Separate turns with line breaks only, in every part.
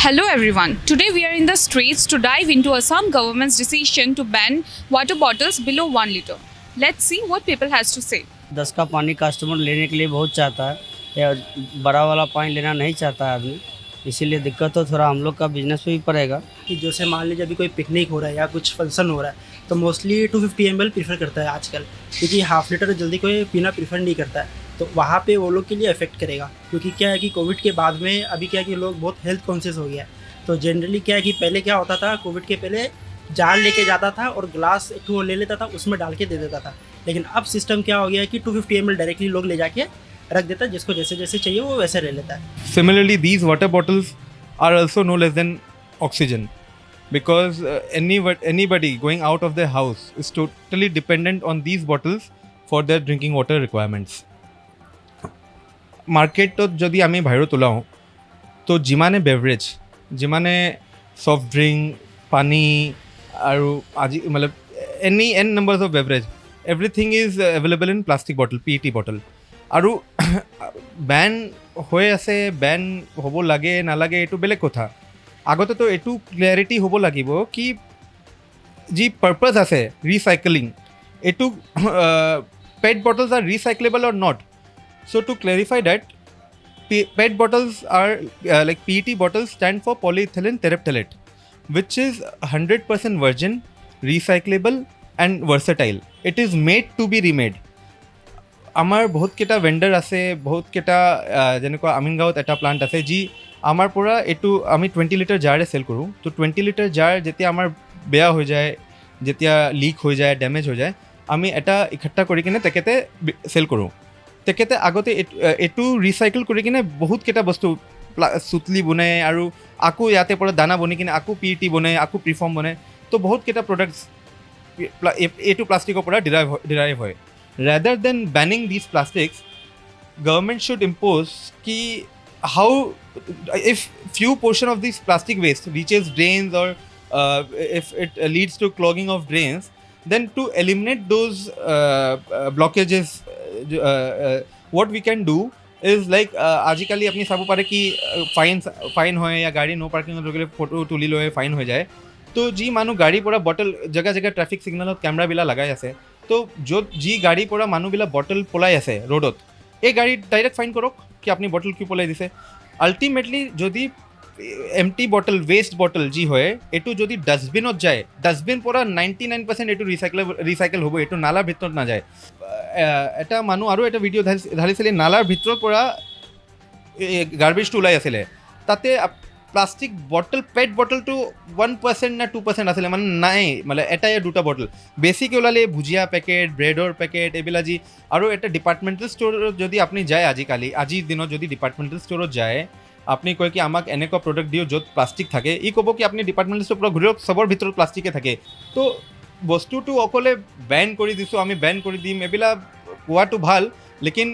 Hello everyone. Today we are in the streets to dive into Assam Government's decision to ban water bottles below 1 litre. Let's see what people has to say.
10 का पानी customer लेने के लिए बहुत चाहता है या बड़ा वाला पानी लेना नहीं चाहता है आदमी, इसीलिए दिक्कत तो थोड़ा हम लोग का बिजनेस पे भी पड़ेगा।
कि जैसे मान लीजिए अभी कोई पिकनिक हो रहा है या कुछ फंक्शन हो रहा है तो मोस्टली 250 ml प्रीफर करता है आजकल, क्योंकि हाफ लीटर जल्दी कोई पीना प्रीफर नहीं करता है। तो वहाँ पे वो लोग के लिए अफेक्ट करेगा, क्योंकि क्या है कि कोविड के बाद में अभी क्या है कि लोग बहुत हेल्थ कॉन्शियस हो गया है। तो जनरली क्या है कि पहले क्या होता था, कोविड के पहले जार लेके जाता था और ग्लास एक वो ले लेता था, उसमें डाल के दे देता था। लेकिन अब सिस्टम क्या हो गया है कि 250 ml डायरेक्टली लोग ले जाके रख देता है, जिसको जैसे जैसे चाहिए वो वैसे ले लेता है।
Similarly, these water bottles are also no less than oxygen, because anybody going out of their house is totally dependent on these bottles for their drinking water requirements. মাৰ্কেটত যদি আমি বাহিৰত ওলাওঁ তো যিমানে বেভৰেজ, যিমানে ছফ্ট ড্ৰিংক, পানী আৰু আজি মানে n numbers of beverage, everything is available in plastic bottle, PET bottle. আৰু বেন হৈ আছে, বেন হ'ব লাগে নালাগে এইটো বেলেগ কথা। আগতেতো এইটো ক্লিয়াৰিটি হ'ব লাগিব কি যি পাৰ্পাছ আছে ৰিচাইকেলিং, এইটো PET bottles are recyclable or not. So to clarify that, PET bottles are like PET bottles stand for polyethylene terephthalate, which is 100% virgin, recyclable and versatile. It is made to be remade. আমাৰ বহুত কেইটা vendor আছে, বহুত কেইটা যেনেকুৱা আমিনগাঁৱত এটা plant আছে যি আমাৰ পৰা এইটো আমি 20 লিটাৰ জাৰে চেল কৰোঁ। তো 20 লিটাৰ জার যেতিয়া আমাৰ বেয়া হৈ যায়, যেতিয়া লিক হৈ যায়, ডেমেজ হৈ যায়, আমি এটা ইকঠ্ঠা কৰি কিনে তেখেতে চেল কৰোঁ। তেখেতে আগতে এইটো ৰিচাইকেল কৰি কিনে বহুত কেইটা বস্তু চুতলি বনায় আৰু আকৌ ইয়াতে পৰা দানা বনি কিনে আকৌ PET বনায়, আকৌ প্ৰিফৰ্ম বনায়। তো বহুত কেইটা প্ৰডাক্টছ এইটো প্লাষ্টিকৰ পৰা ডিৰাইভ হয়। Rather than banning this plastics, government should impose কি how if few portion of this plastic waste reaches drains or if it leads to clogging of drains, then to eliminate those blockages, what we can do is like আজিকালি আপুনি চাব পাৰে কি fine হয় या গাড়ী no পাৰ্কিঙত ৰখিলে photo তুলি লৈ ফাইন হৈ যায়। তো যি মানুহ গাড়ীৰ পৰা বটল জেগা জেগা ট্ৰেফিক ছিগনেলত কেমেৰাবিলাক লগাই আছে, তো য'ত যি গাড়ীৰ পৰা মানুহবিলাক বটল পলাই আছে ৰোডত, এই গাড়ীত ডাইৰেক্ট ফাইন কৰক কি আপুনি বটল কিয় পলাই দিছে। আল্টিমেটলি যদি এমটি বটল, ৱেষ্ট বটল যি হয় এইটো যদি ডাষ্টবিনত যায়, ডাষ্টবিন পৰা 99% এইটো ৰিচাইকেল হ'ব, এইটো নালাৰ ভিতৰত নাযায়। এটা মানুহ আৰু এটা ভিডিঅ' ঢালিছিলে, নালাৰ ভিতৰৰ পৰা গাৰ্বেজটো ওলাই আছিলে, তাতে প্লাষ্টিক বটল, পেট বটলটো 1% না 2% আছিলে, মানে নাই, মানে এটা या দুটা বটল বেছিকৈ ওলালে। ভুজিয়া পেকেট, ব্ৰেডৰ পেকেট এইবিলাক যি। আৰু এটা ডিপাৰ্টমেণ্টেল ষ্ট'ৰত যদি আপুনি যায়, আজিৰ দিনত যদি ডিপাৰ্টমেণ্টেল ষ্ট'ৰত যায়, আপুনি কয় কি আমাক এনেকুৱা প্ৰডাক্ট দিওঁ য'ত প্লাষ্টিক থাকে, ই ক'ব কি আপুনি ডিপাৰ্টমেণ্টেল ষ্ট'ৰৰ পৰা ঘূৰিওক, চবৰ ভিতৰত প্লাষ্টিকে থাকে। তো বস্তুটো অকলে বেন কৰি দিছোঁ, আমি বেন কৰি দিম, এইবিলাক কোৱাটো ভাল, লেকিন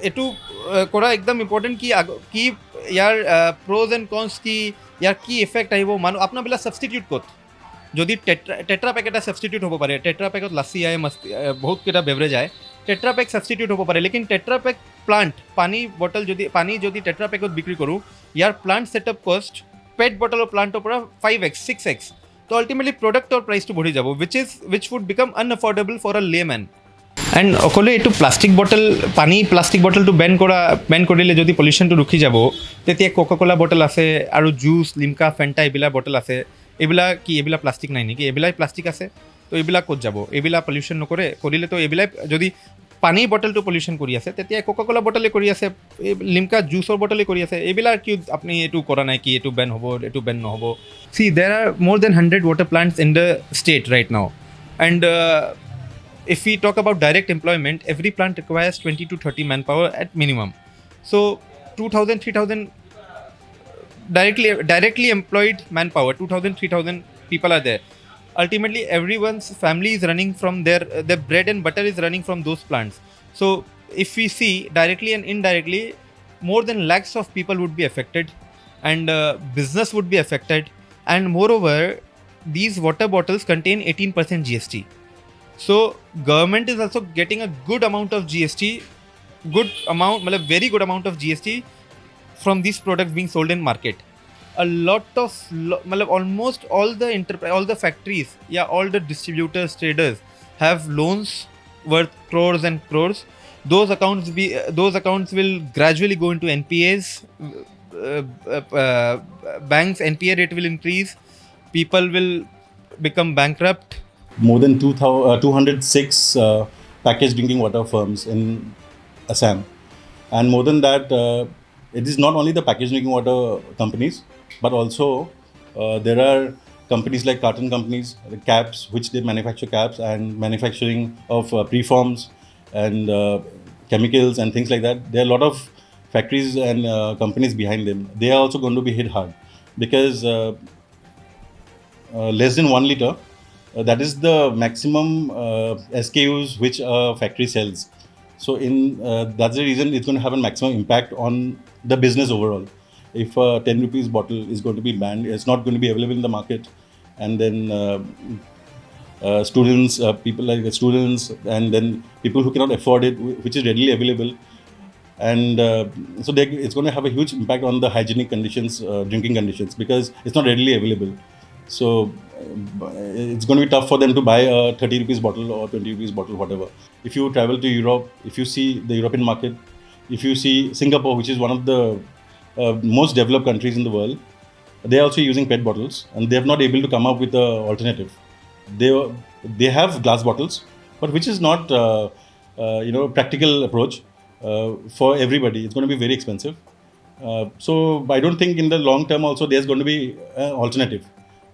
এইটো কৰা একদম ইম্পৰ্টেণ্ট কি ইয়াৰ প্ৰ'জ এণ্ড কনছ কি, ইয়াৰ কি ইফেক্ট আহিব। মানুহ আপোনাৰবিলাক ছাবষ্টিটিউট ক'ত, যদি টেট্ৰা পেক এটা ছাবষ্টিটিউট হ'ব পাৰে, টেট্ৰা পেকত লাচি আহে, বহুত কেইটা বেভৰেজ আহে, টেট্ৰা পেক ছাবষ্টিটিউট হ'ব পাৰে। লেকিন টেট্ৰা পেক প্লাণ্ট, পানী যদি টেট্ৰা পেকত বিক্ৰী কৰোঁ, ইয়াৰ প্লাণ্ট ছেটআপ কষ্ট পেট বটলৰ প্লাণ্টৰ পৰা 5x 6x। তো আল্টিমেটলি প্ৰডাক্টৰ প্ৰাইচটো বঢ়ি যাব, which would become unaffordable for a layman. And অকলে এইটো প্লাষ্টিক বটলটো বেন কৰিলে যদি পলিউশ্যনটো ৰখি যাব, তেতিয়া কোকা-কোলা বটল আছে আৰু জুচ, লিমকা, ফেণ্টা এইবিলাক বটল আছে, এইবিলাক প্লাষ্টিক নাই নেকি? এইবিলাক প্লাষ্টিক আছে, তো এইবিলাক ক'ত যাব? এইবিলাক পলিউশ্যন নকৰে, কৰিলেতো এইবিলাক যদি পানীৰ বটলটো পলিউশ্যন কৰি আছে, তেতিয়া কোকা-কোলা বটলে কৰি আছে, লিমকা জুচৰ বটলে কৰি আছে। এইবিলাক কি আপুনি এইটো কৰা নাই কি এইটো বেন হ'ব, এইটো বেন নহ'ব? See, there are more than 100 water plants in the state right now, and if we talk about direct employment, every plant requires 20 to 30 manpower at minimum. So 2,000, 3,000 directly employed manpower, 2,000, 3,000 people are there. Ultimately, everyone's family is running from their bread and butter is running from those plants. So if we see directly and indirectly, more than lakhs of people would be affected, and business would be affected. And moreover, these water bottles contain 18% GST. So government is also getting a good amount of GST, very good amount of GST from these products being sold in market. a lot of मतलब almost all the all the factories, yeah, all the distributors, traders have loans worth crores and crores. Those accounts will gradually go into NPAs. Banks NPA rate will increase. People will become bankrupt.
More than 206 packaged drinking water firms in Assam. And more than that, it is not only the packaged drinking water companies, but also there are companies like carton companies, the caps, which they manufacture caps and manufacturing of preforms and chemicals and things like that. There are a lot of factories and companies behind them. They are also going to be hit hard because less than 1 liter. That is the maximum SKUs which a factory sells. So that's the reason it's going to have a maximum impact on the business overall. If a 10 rupees bottle is going to be banned, it's not going to be available in the market, and then students, people like students, and then people who cannot afford it, which is readily available, and it's going to have a huge impact on the hygienic conditions, drinking conditions, because it's not readily available. So it's going to be tough for them to buy a 30 rupees bottle or 20 rupees bottle, whatever. If you travel to Europe, if you see the European market, if you see Singapore, which is one of the most developed countries in the world, they are also using PET bottles, and they have not able to come up with an alternative. They have glass bottles, but which is not practical approach for everybody. It's going to be very expensive. So I don't think in the long term also there's going to be an alternative.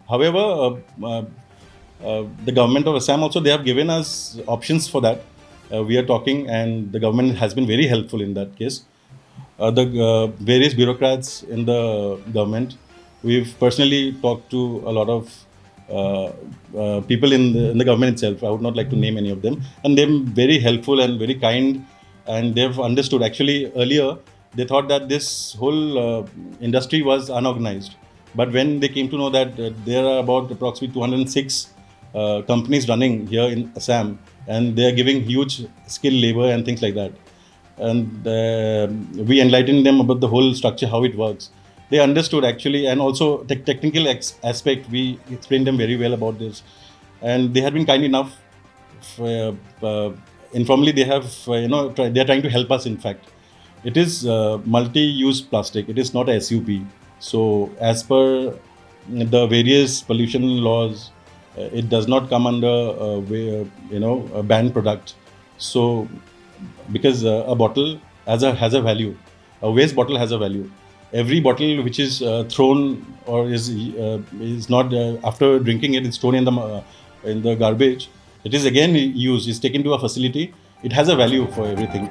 However, the government of Assam also, they have given us options for that. We are talking, and the government has been very helpful in that case. The various bureaucrats in the government, we've personally talked to a lot of people in the government itself. I would not like to name any of them, and they're very helpful and very kind, and they've understood. Actually, earlier they thought that this whole industry was unorganized, but when they came to know that there are about approximately 206 companies running here in Assam, and they are giving huge skilled labor and things like that, and we enlightened them about the whole structure, how it works. They understood actually, and also technical aspect. We explained them very well about this, and they had been kind enough. Informally, they have they are trying to help us. In fact, it is multi-use plastic. It is not a SUP. So, as per the various pollution laws, it does not come under a banned product. So, because a bottle has a value, a waste bottle has a value. Every bottle which is thrown or is not after drinking it, it's thrown in the garbage. It is again used. It's taken to a facility. It has a value for everything.